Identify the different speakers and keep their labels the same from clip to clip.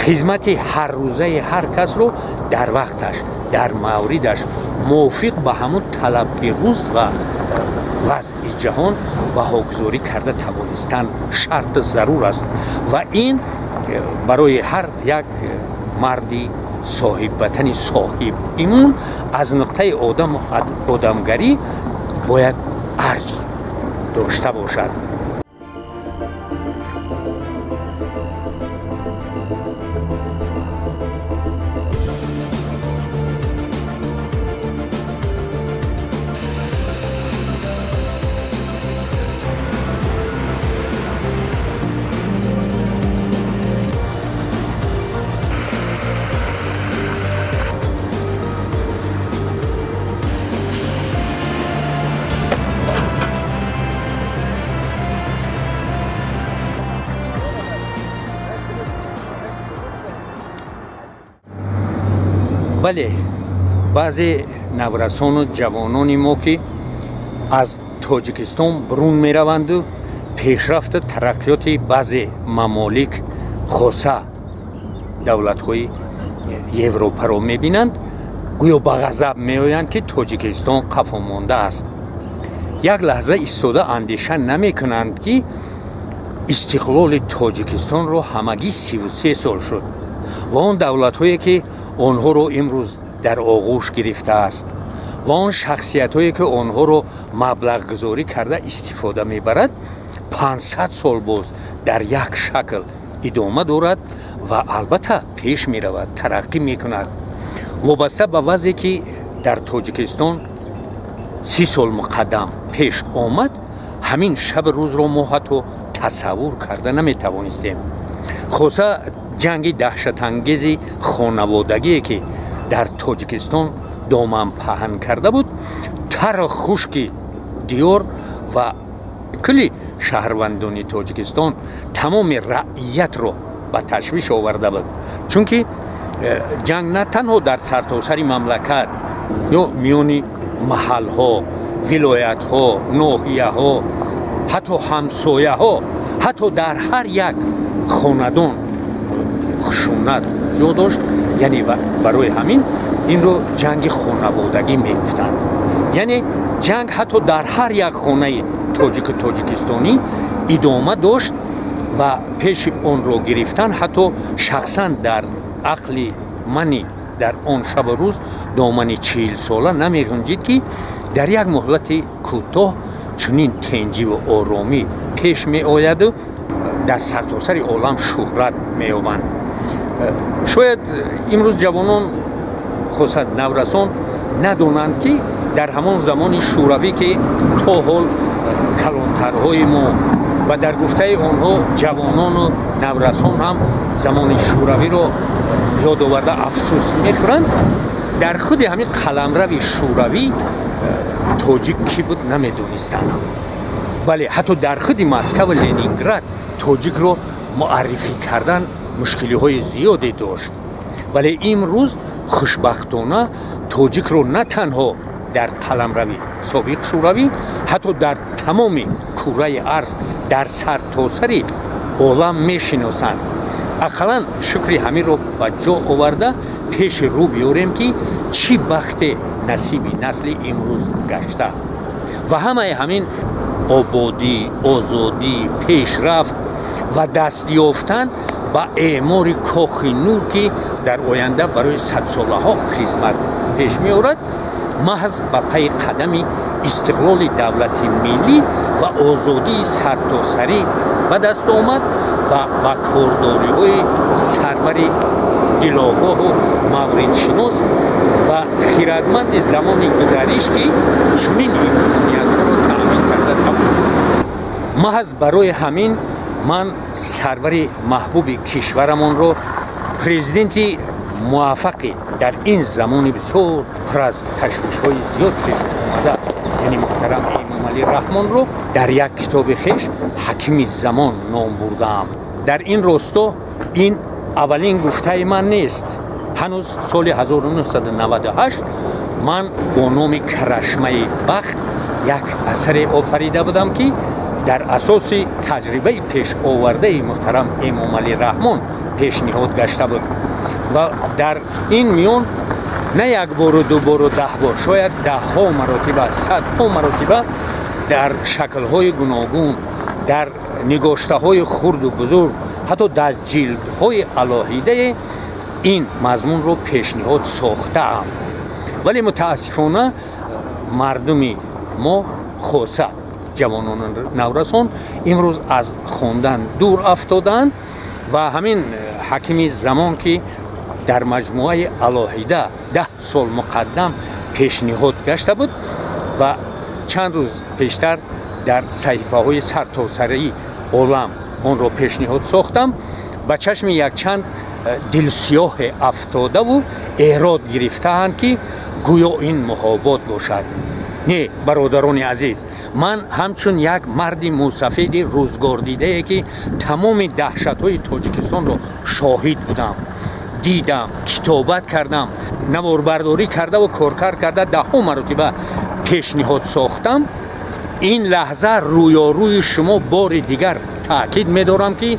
Speaker 1: خدمت هر روزه هر کس رو در وقتش در موردش موافق به همون طلب روز و وضع جهان بهاگذاری کرده توانستن شرط ضرور است و این برای هر یک مردی صاحب وطنی صاحب ایمون از نقطه آدمگری باید ارج داشته باشد. بله، بعضی نورسان و جوانان ما که از تاجیکستان برون می روند و پیشرفت ترقیات بعضی ممالک خاصه دولت های اروپا را می بینند، گویا به غضب می آیند که تاجیکستان قفا مانده است. یک لحظه ایستاده اندیشه نمی کنند که استقلال تاجیکستان را همگی 33 سال شد و آن دولت هایی که آنها رو امروز در آغوش گرفته است و آن شخصیت هایی که آنها رو مبلغ گذاری کرده استفاده میبرد 500 سال باز در یک شکل ادامه دارد و البته پیش می رود، ترقی می کند. وابسته به وضعی که در تاجیکستان 30 سال مقدم پیش آمد، همین شب روز رو ما حتی تصور کرده نمی توانستیم. خاصه جنگ دهشت انگیز خانوادگی که در تاجیکستان دامن پهن کرده بود، تر خشک دیار و کلی شهروندان تاجیکستان تمام رعیت رو به تشویش آورده بود، چون که جنگ نه تنها در سرتاسر مملکت یا میان محل ها، ولایت ها، ناحیه ها، حتی همسایه ها، حتی در هر یک خاندان خشونت جو داشت. یعنی برای همین این رو جنگ خانوادگی میگفتند. یعنی جنگ حتی در هر یک خانه تاجیکستانی ادامه داشت و پیش اون رو گرفتن حتی شخصا در عقل منی در آن شب روز دامن 40 ساله نمی گنجید که در یک مهلت کوتاه چنین تنجی و آرامی پیش می آید و در سرتاسر عالم شهرت می یابند. شاید امروز جوانان خصوصا نورسان ندونند که در همان زمان شوروی که تا حال کلانترهای ما و در گفته آنها جوانان و نورسان هم زمان شوروی را یاد آورده افسوس میخورند، در خود همین قلمرو شوروی تاجیک کی بود نمیدونستند. بله، حتی در خود مسکو و لنینگراد تاجیک را معرفی کردن مشکلی های زیادی داشت. ولی امروز خوشبختانه تاجیک رو نه تنها در قلمرو سابق شوروی، حتی در تمام کره ارض در سرتاسر عالم میشناسند. اقلا شکر همین رو به جا آورده پیش رو بیاریم که چی بخت نصیب نسل امروز گشته و همه همین آبادی، آزادی، پیشرفت و دست یافتن با اعمار کاخ نور که در آینده برای 100 ساله ها خدمت پیش می آورد، محض با پی قدم استقلال دولت ملی و آزادی سرتاسری به دست آمد و با کارداری های سرور دلاگاه و مورد شناس و خردمند زمان گذشته که چنین امکانیت را تأمین کرده توانست. محض برای همین من سرور محبوب کشورمان را پرزیدنت موفقی در این زمان بسیار پر از تشویش‌های زیاد پیش آمده، یعنی محترم امام علی رحمان رو در یک کتاب خویش حکیم زمان نام بردم. در این راستا این اولین گفته من نیست. هنوز سال 1998 من با نام کرشمه بخت یک اثر آفریده بودم که در اساس تجربه پیش آورده محترم امام علی رحمان پیشنهاد گشته بود و در این میون نه یک بار و دو بار و 10 بار، شاید 10 ها مراتب، 100 ها مراتب در شکل های گوناگون، در نگاشته های خرد و بزرگ، حتی در جلد های علاهیده این مضمون رو پیشنهاد ساختم. ولی متاسفانه مردمی ما خاصه جوانان نورسان امروز از خواندن دور افتادند و همین حکیم زمان که در مجموعه علاهیده 10 سال مقدم پیشنهاد گشته بود و چند روز پیشتر در صحیفه های سرتاسری عالم آن را پیشنهاد ساختم، به چشم یک چند دلسیاه افتاده و ایراد گرفتند که گویا این محابات باشد. نه برادران عزیز، من همچون یک مرد موسفید روزگار دیده که تمام دهشت های تاجیکستان را شاهد بودم، دیدم، کتابت کردم، نواربرداری کرده و کارکرد کرده 10 مرتبه پیشنهاد ساختم. این لحظه رویاروی شما بار دیگر تاکید می‌دارم که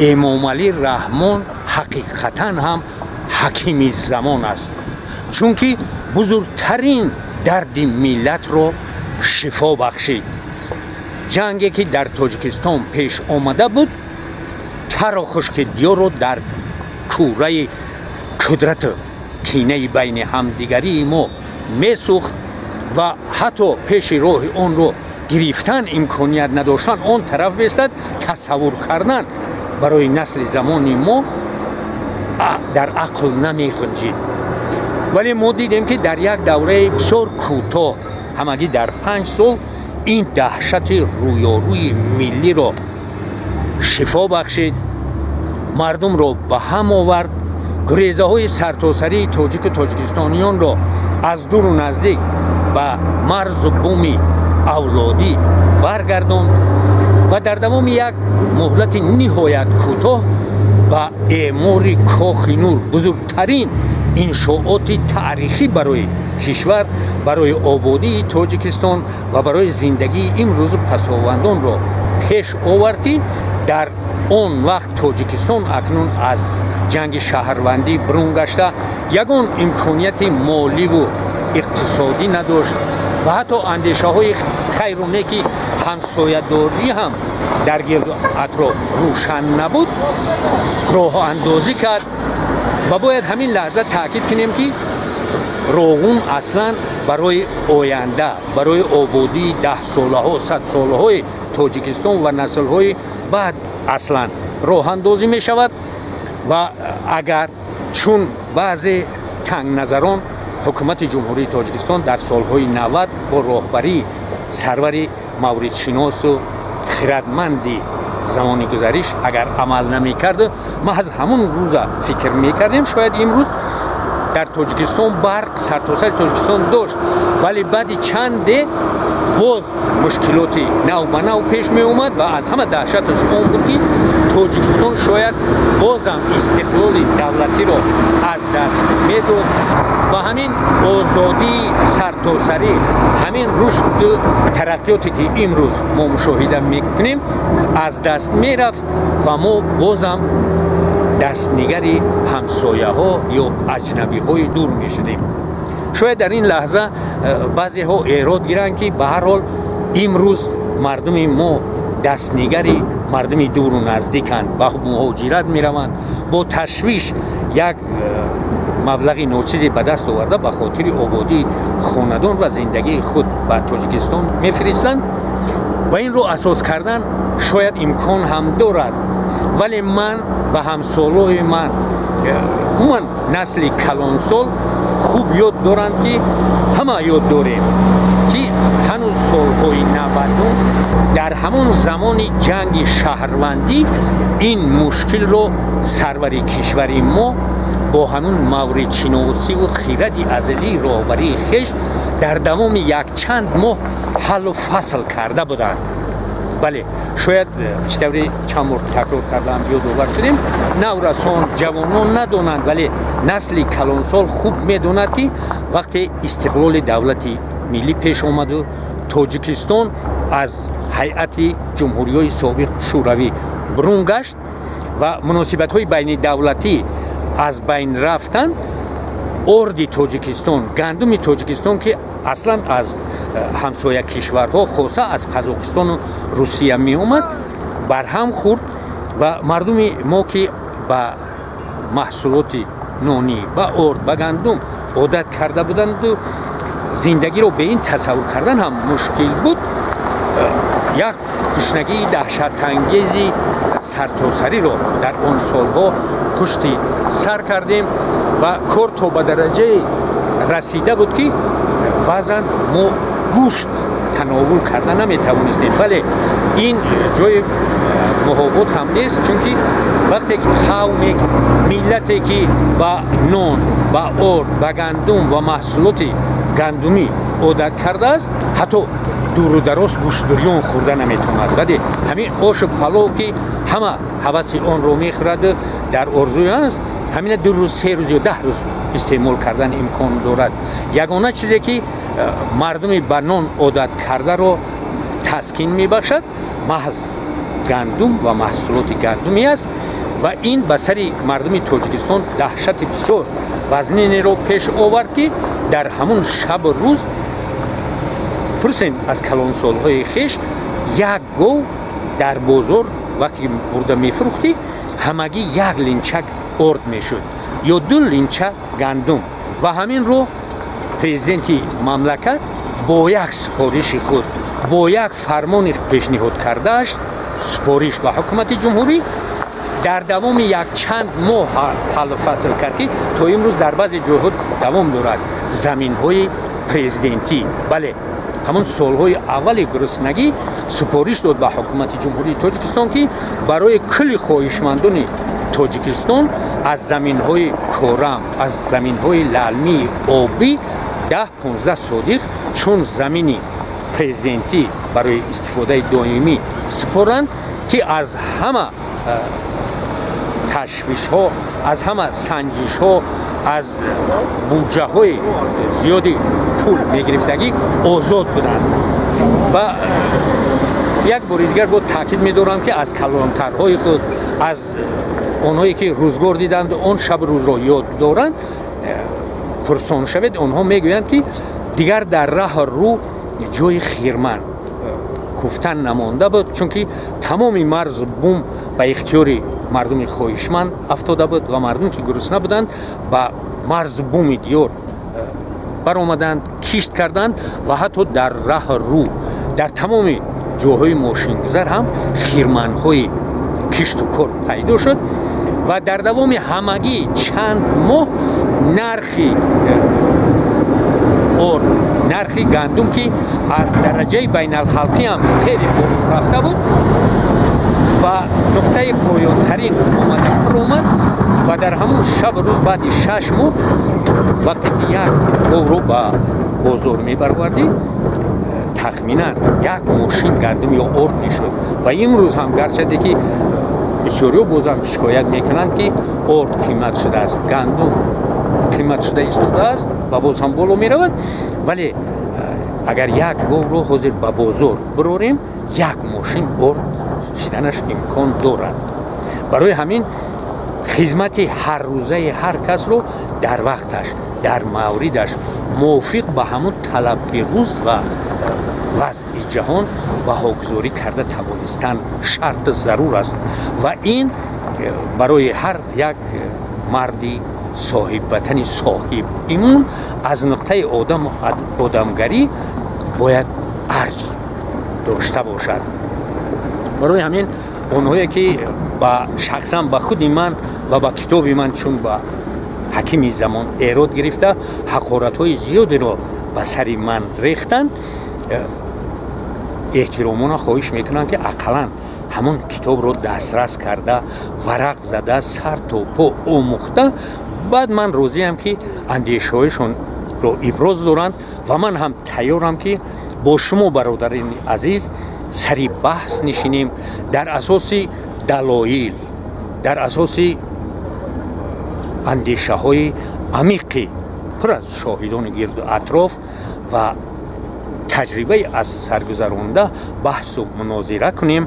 Speaker 1: امام علی رحمان حقیقتاً هم حکیم زمان است، چون که بزرگترین درد ملت را شفا بخشید. جنگی که در تاجیکستان پیش آمده بود تر و خشک دیار را در کوره قدرت کینه بین همدیگری ما میسوخت و حتی پیش راه آن رو گرفتن امکانیت نداشتن آن طرف بیستد تصور کردن برای نسل زمانی ما در عقل نمی گنجید. ولی ما دیدیم که در یک دوره بسیار کوتاه، همگی در 5 سال، این دهشت رویاروی ملی را شفا بخشید، مردم را به هم آورد، گریزه های سرتاسری تاجیک و تاجیکستانیان را از دور و نزدیک به مرز و بوم اولادی برگرداند و در دوام یک مهلت نهایت کوتاه به اعمار کاخ نور، بزرگترین انشاءات تاریخی برای کشور، برای آبادی تاجیکستان و برای زندگی امروز پساوندان را پیش آوردی. در آن وقت تاجیکستان اکنون از جنگ شهروندی برون گشته، یگان امکانیت مالی و اقتصادی نداشت و حتی اندیشه های خیر و نیکی همسایه داری هم در گرد و اطراف روشن نبود. راه اندازی کرد و باید همین لحظه تاکید کنیم که روغون اصلا برای آینده، برای آبادی 10 ساله ها 100 ساله های تاجیکستان و نسل های بعد اصلا راه اندازی می شود و اگر چون بعضی تنگ نظران حکومت جمهوری تاجیکستان در سالهای 90 با راهبری سرور مورد شناس و خردمندی زمانی گذشته اگر عمل نمی کرده، ما از همون روز فکر می کردیم شاید امروز در تاجیکستان برق سرتاسر تاجیکستان داشت، ولی بعد چند باز مشکلاتی نو به نو پیش می اومد و از همه دهشتش اون بود که تاجیکستان شاید بازم استقلال دولتی را از دست میداد و همین آزادی سرتاسری، همین رشد ترقیاتی که امروز ما مشاهده میکنیم از دست میرفت و ما بازم دستنگری همسایه ها یا اجنبی های دور می شدیم. شاید در این لحظه بعضی ها ایراد گیرند که به هر حال امروز مردم ما دستنگری مردم دور و نزدیکند، با مهاجرت می روند، با تشویش یک مبلغی ناچیزی به دست آورده به خاطر آبادی خاندان و زندگی خود به تاجیکستان می فرستند و این رو اساس کردن شاید امکان هم دارد. ولی من و همسالای من نسل کلانسال خوب یاد دارند که همه یاد داریم که هنوز سالهای 90 در همون زمان جنگ شهروندی این مشکل رو سروری کشوری ما با همون مورد شناسی و خیرت ازلی راهبری خیش در دوام یک چند ماه حل و فصل کرده بودند. بله شاید چطوری چند بار تکرار کردم یادآور شدیم، نورسان جوانان ندانند ولی نسل کلانسال خوب میداند که وقتی استقلال دولتی ملی پیش آمد و تاجیکستان از هیئت جمهوری‌های سابق شوروی برون گشت و مناسبت‌های بین دولتی از بین رفتن، اردی تاجیکستان، گندم تاجیکستان که اصلا از همسایه کشورها خاصه از قزاقستان و روسیه می اومد برهم خورد و مردم ما که با محصولات نانی با ارد با گندم عادت کرده بودند و زندگی رو به این تصور کردن هم مشکل بود. یک گشنگی دهشت انگیزی سرتاسری رو در آن سالها پشت سر کردیم و کار تا به درجه رسیده بود که بعضا ما گوشت تناول کرده نمیتوانستیم. ولی این جای محبت هم نیست، چون که وقتی که قومی ملتی که با نان با ارد با گندم و محصولات گندمی عادت کرده است، حتی دور و دراز گوشت بریان خورده نمیتواند. ولی همین آش پلو که همه هوس آن رو میخورد در آرزوی است، همین 2 روز 3 روز یا 10 روز استعمال کردن امکان دارد. یگانه چیزی که مردم به نان عادت کرده رو تسکین میبخشد محض گندم و محصولات گندمی است و این به سر مردم تاجیکستان دهشت بسیار وزنی رو پیش آورد که در همون شب و روز پرسین از کلانسالهای خیش یک گاو در بازار وقتی برده میفروختی همگی 1 لینچک ارد میشد یا 2 لینچک گندم و همین رو پرزیدنت مملکت با یک سپارش خود با یک فرمان پیشنهاد کردهش سپارش به حکومت جمهوری در دوام یک چند ماه حل و فصل کرد که تا امروز در بعضی جاها دوام دارد. زمین های پرزیدنتی بله همون سالهای اول گرسنگی سپارش داد به حکومت جمهوری تاجیکستان که برای کل خواهشمندان تاجیکستان از زمین های کورم از زمین های للمی آبی 10-15 صادق چون زمینی پرزیدنتی برای استفاده دائمی سپارند که از همه تشویش ها از همه سنجش ها از بودجه های زیادی پول میگرفتگی آزاد بودند. و یک بار دیگر با تاکید می‌دارم که از کلانترهای خود از آنهایی که روزگار دیدند آن شب روز را یاد دارند پرسان شود، آنها میگویند که دیگر در راه رو جای خیرمن گفتن نمانده بود، چون که تمام مرز بوم به اختیار مردم خواهشمند افتاده بود و مردم که گرسنه بودند با مرز بوم دیار برآمدند کشت کردند و حتی در راه رو در تمام جاهای ماشینگذر هم خیرمن‌های کشت و کار پیدا شد و در دوام همگی چند ماه نرخی گندم که از درجه بین الخلقی هم خیلی رفته بود و نقطه پایان‌ترین آمده فرامد و در همون شب روز بعد 6 ماه وقتی که یک گاو رو به بازار می‌بردی تخمینا 1 ماشین گندم یا ارد میشد و امروز هم گرچه که بسیاری بازم شکایت میکنند که ارد قیمت شده است، گندم قیمت شده ایستاده است و باز هم بالا میرود، ولی اگر یک گاو رو حاضر به بازار براریم 1 ماشین ارد شدنش امکان دارد. برای همین خدمت هر روزه هر کس رو در وقتش در موردش موافق به همون طلب روز و وضع جهان بهاگذاری کرده توانستن شرط ضرور است و این برای هر یک مردی صاحب وطنی صاحب ایمون از نقطه آدمگری باید ارج داشته باشد. برای همین اونهایی که با شخصا با خود من و با کتاب من چون با حکیم زمان ایراد گرفته حقارت‌های زیادی را به سر من ریختند، احتراماً خواهش میکنم که اقلاً همون کتاب رو دسترس کرده ورق زده سر تا پا آموخته بعد من راضیم که اندیشه‌هایشون رو ابراز دارند و من هم تیارم که با شما برادران عزیز سری بحث نشینیم در اساس دلایل، در اساس اندیشه های عمیقی پر از شاهدان گرد و اطراف و تجربه از سرگذرانده بحث و مناظره کنیم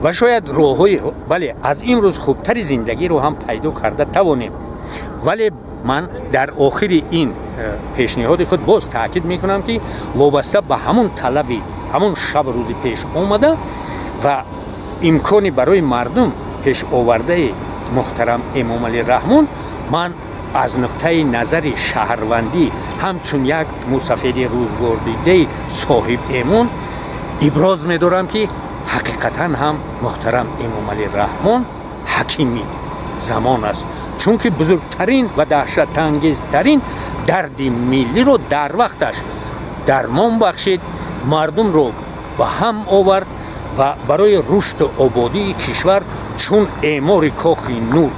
Speaker 1: و شاید راههای بله از امروز خوبتری زندگی رو هم پیدا کرده توانیم. ولی من در آخر این پیشنهاد خود باز تاکید میکنم که وابسته به همون طلبی همون شب روزی پیش آمده و امکانی برای مردم پیش آورده محترم امام علی رحمان، من از نقطه نظر شهروندی همچون یک مسافر روزگار دیده صاحب ایمان ابراز می‌دارم که حقیقتاً هم محترم امام علی رحمان حکیمی زمان است، چون که بزرگترین و دهشت انگیزترین درد ملی رو در وقتش درمان بخشید، مردم رو به هم آورد و برای رشد و آبادی کشور چون اعمار کاخ نور،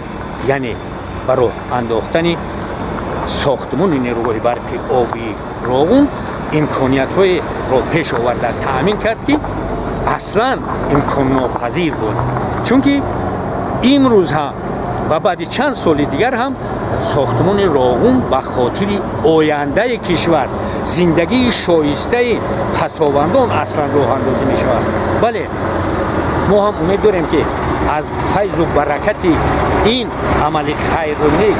Speaker 1: یعنی برای انداختن ساختمان نیروهای برق آبی راغون امکانیت های را پیش آورده تأمین کرد که اصلا امکان ناپذیر بود. چون که امروز هم و بعد چند سال دیگر هم ساختمان راغون به خاطر آینده کشور، زندگی شایسته پسابندان اصلا راه اندازی می شود. بله ما هم امید داریم که از فیض و برکت این عمل خیر و نیک،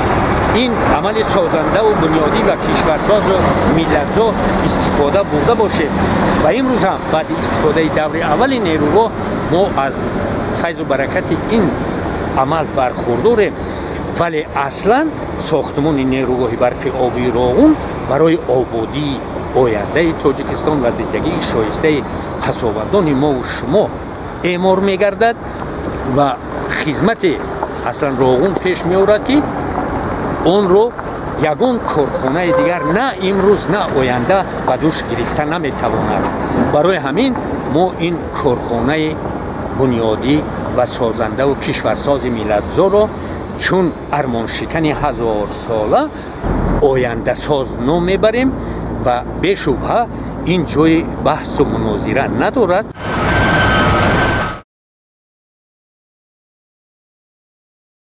Speaker 1: این عمل سازنده و بنیادی و کشورساز و ملت‌ساز استفاده برده باشه و امروز هم بعد استفاده دور اول نیروها ما از فیض و برکت این عمل برخورداریم. ولی اصلا ساختمان نیروگاه برق آبی راغون برای آبادی آینده تاجیکستان و زندگی شایسته پسابندان ما و شما اعمار می‌گردد و خدمت اصلا راغون پیش می‌آورد که اون رو یگان کارخانه دیگر نه امروز نه آینده به دوش گرفتن نمی‌تواند. برای همین ما این کارخانه بنیادی و سازنده و کشورساز ملت‌زا را چون ارمان شکن 1000 ساله آینده ساز نام میبریم و به شبهه این جای بحث و مناظره ندارد.